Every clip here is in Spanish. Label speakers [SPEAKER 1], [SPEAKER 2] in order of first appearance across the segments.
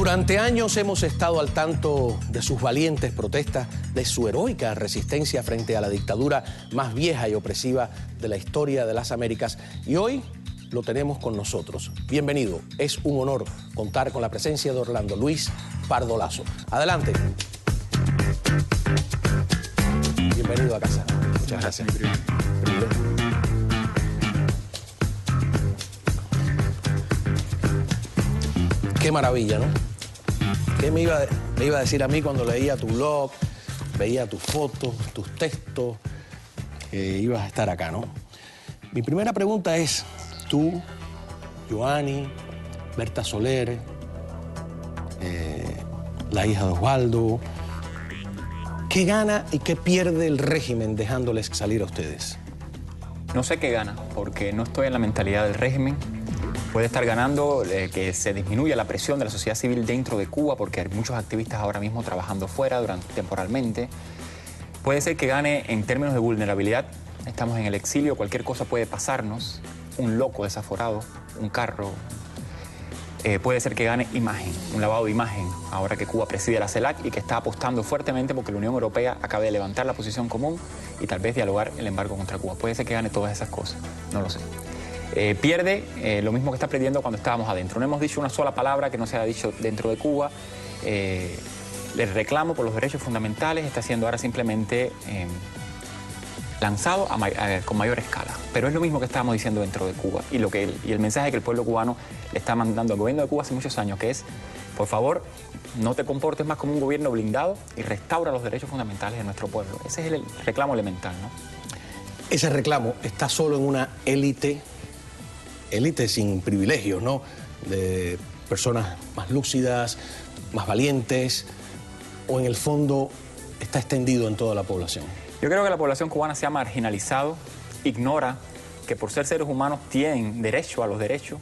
[SPEAKER 1] Durante años hemos estado al tanto de sus valientes protestas, de su heroica resistencia frente a la dictadura más vieja y opresiva de la historia de las Américas. Y hoy lo tenemos con nosotros. Bienvenido. Es un honor contar con la presencia de Orlando Luis Pardo Lazo. Adelante. Bienvenido a casa. Muchas gracias. Qué maravilla, ¿no? ¿Qué me iba a decir a mí cuando leía tu blog, veía tus fotos, tus textos, que ibas a estar acá, ¿no? Mi primera pregunta es, tú, Joanny, Berta Soler, la hija de Osvaldo, ¿qué gana y qué pierde el régimen dejándoles salir a ustedes?
[SPEAKER 2] No sé qué gana, porque no estoy en la mentalidad del régimen. Puede estar ganando que se disminuya la presión de la sociedad civil dentro de Cuba, porque hay muchos activistas ahora mismo trabajando fuera temporalmente. Puede ser que gane en términos de vulnerabilidad. Estamos en el exilio, cualquier cosa puede pasarnos. Un loco desaforado, un carro. Puede ser que gane imagen, un lavado de imagen, ahora que Cuba preside la CELAC y que está apostando fuertemente porque la Unión Europea acabe de levantar la posición común y tal vez dialogar el embargo contra Cuba. Puede ser que gane todas esas cosas, no lo sé. Pierde lo mismo que está perdiendo cuando estábamos adentro. No hemos dicho una sola palabra que no se haya dicho dentro de Cuba. El reclamo por los derechos fundamentales está siendo ahora simplemente lanzado con mayor escala. Pero es lo mismo que estábamos diciendo dentro de Cuba. Y el mensaje que el pueblo cubano le está mandando al gobierno de Cuba hace muchos años, que es, por favor, no te comportes más como un gobierno blindado y restaura los derechos fundamentales de nuestro pueblo. Ese es el reclamo elemental, ¿no?
[SPEAKER 1] Ese reclamo está solo en una élite sin privilegios, ¿no? De personas más lúcidas, más valientes, o en el fondo está extendido en toda la población.
[SPEAKER 2] Yo creo que la población cubana se ha marginalizado, ignora que por ser seres humanos tienen derecho a los derechos.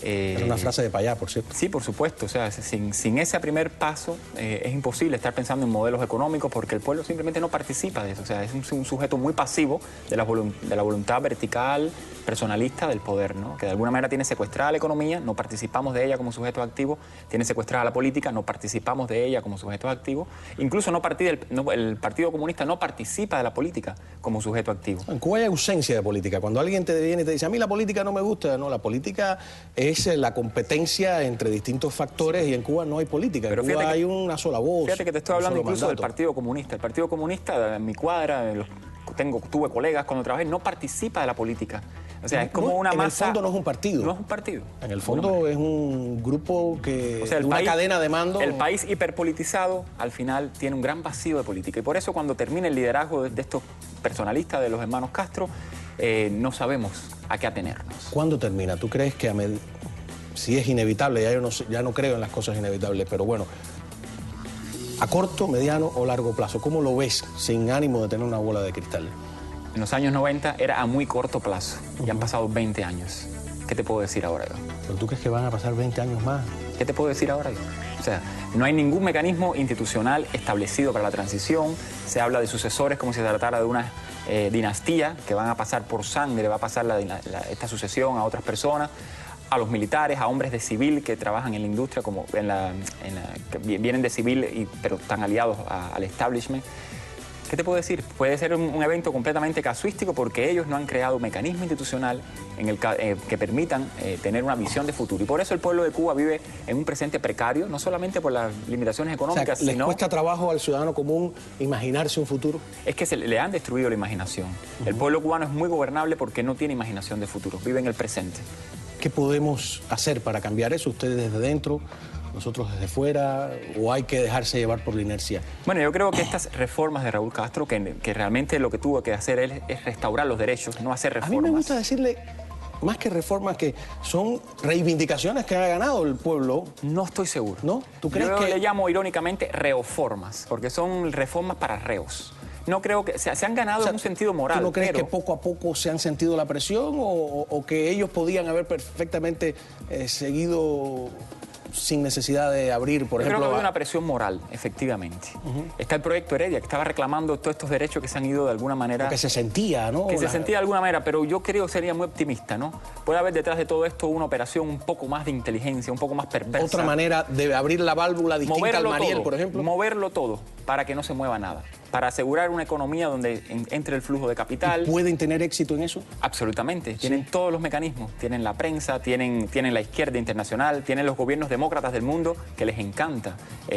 [SPEAKER 1] Es una frase de Payá, por cierto.
[SPEAKER 2] Sí, por supuesto. O sea, sin ese primer paso es imposible estar pensando en modelos económicos porque el pueblo simplemente no participa de eso. O sea, es un sujeto muy pasivo de la voluntad vertical, personalista del poder, ¿no? Que de alguna manera tiene secuestrada la economía, no participamos de ella como sujetos activos, tiene secuestrada la política, no participamos de ella como sujetos activos. Incluso el Partido Comunista no participa de la política como sujeto activo.
[SPEAKER 1] En Cuba hay ausencia de política. Cuando alguien te viene y te dice, a mí la política no me gusta, no, la política es la competencia entre distintos factores y en Cuba no hay política. En Cuba hay una sola voz.
[SPEAKER 2] Fíjate que te estoy hablando incluso del Partido Comunista. El Partido Comunista, en mi cuadra, tuve colegas cuando trabajé, no participa de la política. O sea, es como una masa...
[SPEAKER 1] En el fondo no es un partido.
[SPEAKER 2] No es un partido.
[SPEAKER 1] En el fondo es un grupo que... O sea, una cadena de mando.
[SPEAKER 2] El país hiperpolitizado, al final, tiene un gran vacío de política. Y por eso cuando termine el liderazgo de estos personalistas, de los hermanos Castro, no sabemos a qué atenernos.
[SPEAKER 1] ¿Cuándo termina? ¿Tú crees que si es inevitable, ya no creo en las cosas inevitables, pero bueno, a corto, mediano o largo plazo, ¿cómo lo ves sin ánimo de tener una bola de cristal?
[SPEAKER 2] En los años 90 era a muy corto plazo, y han pasado 20 años. ¿Qué te puedo decir ahora yo?
[SPEAKER 1] ¿Pero tú crees que van a pasar 20 años más?
[SPEAKER 2] ¿Qué te puedo decir ahora yo? O sea, no hay ningún mecanismo institucional establecido para la transición, se habla de sucesores como si se tratara de una dinastía que van a pasar por sangre, va a pasar esta sucesión a otras personas, a los militares, a hombres de civil que trabajan en la industria, como que vienen de civil pero están aliados al establishment. ¿Qué te puedo decir? Puede ser un evento completamente casuístico porque ellos no han creado un mecanismo institucional que permitan tener una visión de futuro. Y por eso el pueblo de Cuba vive en un presente precario, no solamente por las limitaciones económicas,
[SPEAKER 1] o sea, ¿les cuesta trabajo al ciudadano común imaginarse un futuro?
[SPEAKER 2] Es que le han destruido la imaginación. El pueblo cubano es muy gobernable porque no tiene imaginación de futuro, vive en el presente.
[SPEAKER 1] ¿Qué podemos hacer para cambiar eso? ¿Ustedes desde dentro, nosotros desde fuera, o hay que dejarse llevar por la inercia?
[SPEAKER 2] Bueno, yo creo que estas reformas de Raúl Castro, que realmente lo que tuvo que hacer él es restaurar los derechos, no hacer reformas.
[SPEAKER 1] A mí me gusta decirle, más que reformas, que son reivindicaciones que ha ganado el pueblo.
[SPEAKER 2] No estoy seguro.
[SPEAKER 1] ¿No? ¿Tú crees
[SPEAKER 2] yo
[SPEAKER 1] que...?
[SPEAKER 2] le llamo irónicamente reoformas, porque son reformas para reos. No creo que se han ganado en un sentido moral.
[SPEAKER 1] ¿Tú no crees que poco a poco se han sentido la presión o que ellos podían haber perfectamente seguido sin necesidad de abrir, por ejemplo...
[SPEAKER 2] Creo que ha habido una presión moral, efectivamente. Está el proyecto Heredia, que estaba reclamando todos estos derechos que se han ido de alguna manera...
[SPEAKER 1] Que se sentía, ¿no?
[SPEAKER 2] Que se sentía de alguna manera, pero yo creo que sería muy optimista, ¿no? Puede haber detrás de todo esto una operación un poco más de inteligencia, un poco más perversa.
[SPEAKER 1] Otra manera de abrir la válvula distinta
[SPEAKER 2] moverlo
[SPEAKER 1] al Mariel,
[SPEAKER 2] todo,
[SPEAKER 1] por ejemplo.
[SPEAKER 2] Moverlo todo para que no se mueva nada. Para asegurar una economía donde entre el flujo de capital.
[SPEAKER 1] ¿Y pueden tener éxito en eso?
[SPEAKER 2] Absolutamente. Tienen todos los mecanismos. Tienen la prensa, tienen la izquierda internacional, tienen los gobiernos demócratas del mundo que les encanta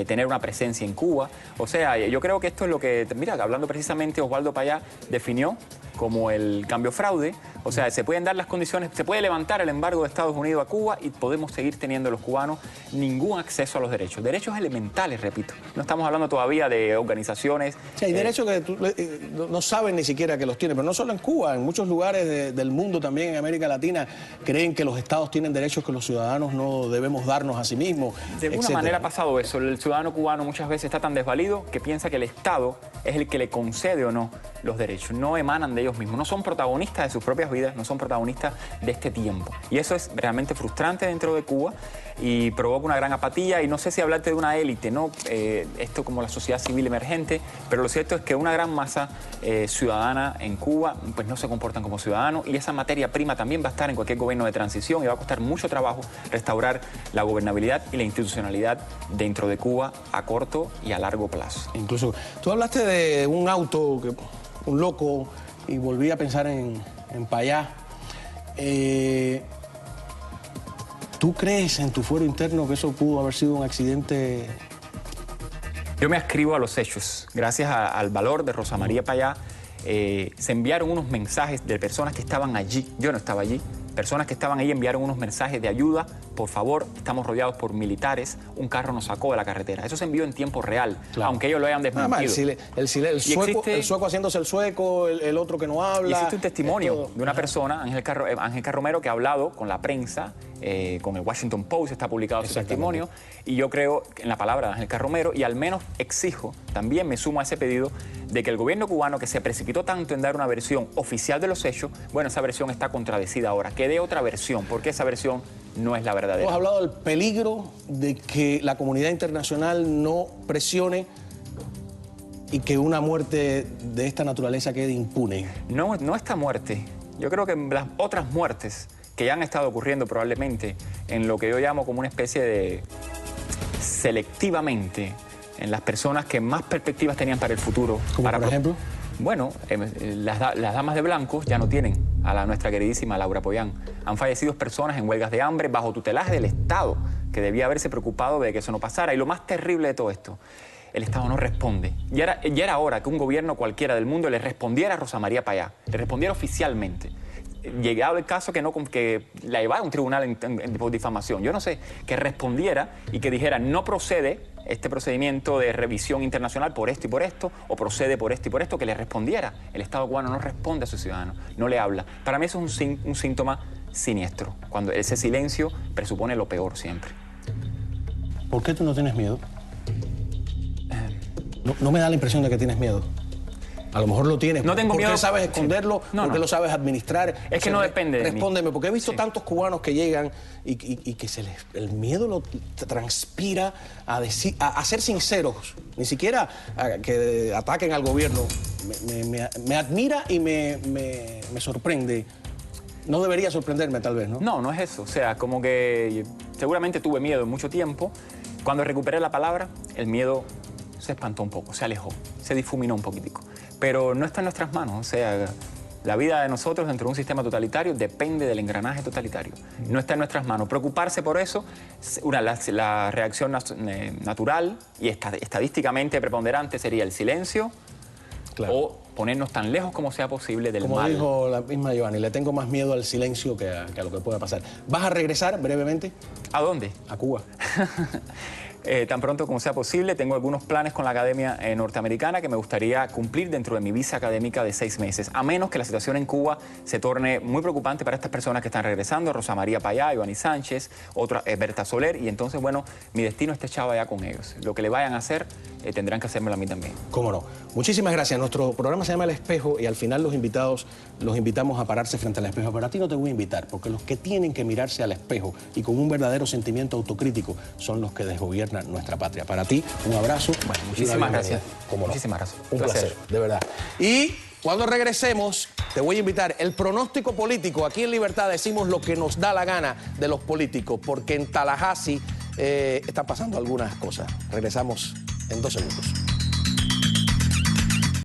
[SPEAKER 2] tener una presencia en Cuba. O sea, yo creo que esto es lo que, mira, hablando precisamente, Osvaldo Payá definió como el cambio fraude. O sea, se pueden dar las condiciones, se puede levantar el embargo de Estados Unidos a Cuba y podemos seguir teniendo los cubanos ningún acceso a los derechos. Derechos elementales, repito. No estamos hablando todavía de organizaciones.
[SPEAKER 1] Sí, hay derechos que no saben ni siquiera que los tienen, pero no solo en Cuba, en muchos lugares del mundo, también en América Latina, creen que los estados tienen derechos que los ciudadanos no debemos darnos a sí mismos.
[SPEAKER 2] De alguna manera ha pasado eso. El ciudadano cubano muchas veces está tan desvalido que piensa que el Estado es el que le concede o no los derechos. No emanan de ellos mismos, no son protagonistas de sus propias vidas, no son protagonistas de este tiempo. Y eso es realmente frustrante dentro de Cuba y provoca una gran apatía. Y no sé si hablarte de una élite, ¿no? Esto como la sociedad civil emergente, pero lo cierto es que una gran masa ciudadana en Cuba pues no se comportan como ciudadanos, y esa materia prima también va a estar en cualquier gobierno de transición y va a costar mucho trabajo restaurar la gobernabilidad y la institucionalidad dentro de Cuba a corto y a largo plazo.
[SPEAKER 1] Incluso tú hablaste de un auto, un loco, y volví a pensar en Payá. ¿Tú crees en tu fuero interno que eso pudo haber sido un accidente?
[SPEAKER 2] Yo me ascribo a los hechos. Gracias al valor de Rosa María Payá, se enviaron unos mensajes de personas que estaban allí. Yo no estaba allí. Personas que estaban ahí enviaron unos mensajes de ayuda. Por favor, estamos rodeados por militares. Un carro nos sacó de la carretera. Eso se envió en tiempo real, claro, aunque ellos lo hayan desmentido.
[SPEAKER 1] El sueco haciéndose el sueco, el otro que no habla.
[SPEAKER 2] Y existe un testimonio de una persona, Ángel Carromero, que ha hablado con la prensa, con el Washington Post, está publicado su testimonio. Y yo creo en la palabra de Ángel Carromero, y al menos exijo, también me sumo a ese pedido, de que el gobierno cubano, que se precipitó tanto en dar una versión oficial de los hechos, bueno, esa versión está contradecida ahora. Que dé otra versión, porque esa versión no es la verdadera.
[SPEAKER 1] Hemos hablado del peligro de que la comunidad internacional no presione y que una muerte de esta naturaleza quede impune.
[SPEAKER 2] No esta muerte. Yo creo que las otras muertes que ya han estado ocurriendo probablemente en lo que yo llamo como una especie de selectivamente en las personas que más perspectivas tenían para el futuro.
[SPEAKER 1] ¿Como por ejemplo?
[SPEAKER 2] Bueno, las damas de blanco ya no tienen a nuestra queridísima Laura Pollán. Han fallecido personas en huelgas de hambre bajo tutelaje del Estado, que debía haberse preocupado de que eso no pasara. Y lo más terrible de todo esto, el Estado no responde. Ya era hora que un gobierno cualquiera del mundo le respondiera a Rosa María Payá, le respondiera oficialmente. Llegado el caso que la llevara a un tribunal por difamación, yo no sé, que respondiera y que dijera no procede este procedimiento de revisión internacional por esto y por esto, o procede por esto y por esto, que le respondiera. El Estado cubano no responde a sus ciudadanos, no le habla. Para mí eso es un síntoma siniestro, cuando ese silencio presupone lo peor siempre.
[SPEAKER 1] ¿Por qué tú no tienes miedo? No me da la impresión de que tienes miedo. A lo mejor lo tienes.
[SPEAKER 2] No tengo miedo.
[SPEAKER 1] ¿Por qué sabes esconderlo?
[SPEAKER 2] No,
[SPEAKER 1] ¿Por qué lo sabes administrar?
[SPEAKER 2] Es que no depende de mí.
[SPEAKER 1] Respóndeme, porque he visto tantos cubanos que llegan y que el miedo lo transpira a ser sinceros. Ni siquiera a que ataquen al gobierno. Me admira y me sorprende. No debería sorprenderme, tal vez, ¿no?
[SPEAKER 2] No es eso. O sea, como que seguramente tuve miedo mucho tiempo. Cuando recuperé la palabra, el miedo se espantó un poco, se alejó, se difuminó un poquitico. Pero no está en nuestras manos, o sea, la vida de nosotros dentro de un sistema totalitario depende del engranaje totalitario. No está en nuestras manos. Preocuparse por eso, la reacción natural y estadísticamente preponderante sería el silencio, claro, o ponernos tan lejos como sea posible del mal.
[SPEAKER 1] Como dijo la misma Giovanni, le tengo más miedo al silencio que a lo que pueda pasar. ¿Vas a regresar brevemente?
[SPEAKER 2] ¿A dónde?
[SPEAKER 1] A Cuba.
[SPEAKER 2] tan pronto como sea posible. Tengo algunos planes con la Academia Norteamericana que me gustaría cumplir dentro de mi visa académica de 6 meses, a menos que la situación en Cuba se torne muy preocupante para estas personas que están regresando, Rosa María Payá, Ivani Sánchez, otra Berta Soler, y entonces, bueno, mi destino está echado allá con ellos. Lo que le vayan a hacer, tendrán que hacérmelo a mí también.
[SPEAKER 1] Cómo no. Muchísimas gracias. Nuestro programa se llama El Espejo y al final los invitados los invitamos a pararse frente al espejo. Pero a ti no te voy a invitar, porque los que tienen que mirarse al espejo y con un verdadero sentimiento autocrítico son los que desgobiernan nuestra patria. Para ti, un abrazo.
[SPEAKER 2] Bueno, muchísimas gracias.
[SPEAKER 1] ¿Cómo no?
[SPEAKER 2] Muchísimas gracias.
[SPEAKER 1] Un placer, de verdad. Y cuando regresemos, te voy a invitar el pronóstico político. Aquí en Libertad decimos lo que nos da la gana de los políticos, porque en Tallahassee están pasando algunas cosas. Regresamos en 2 segundos.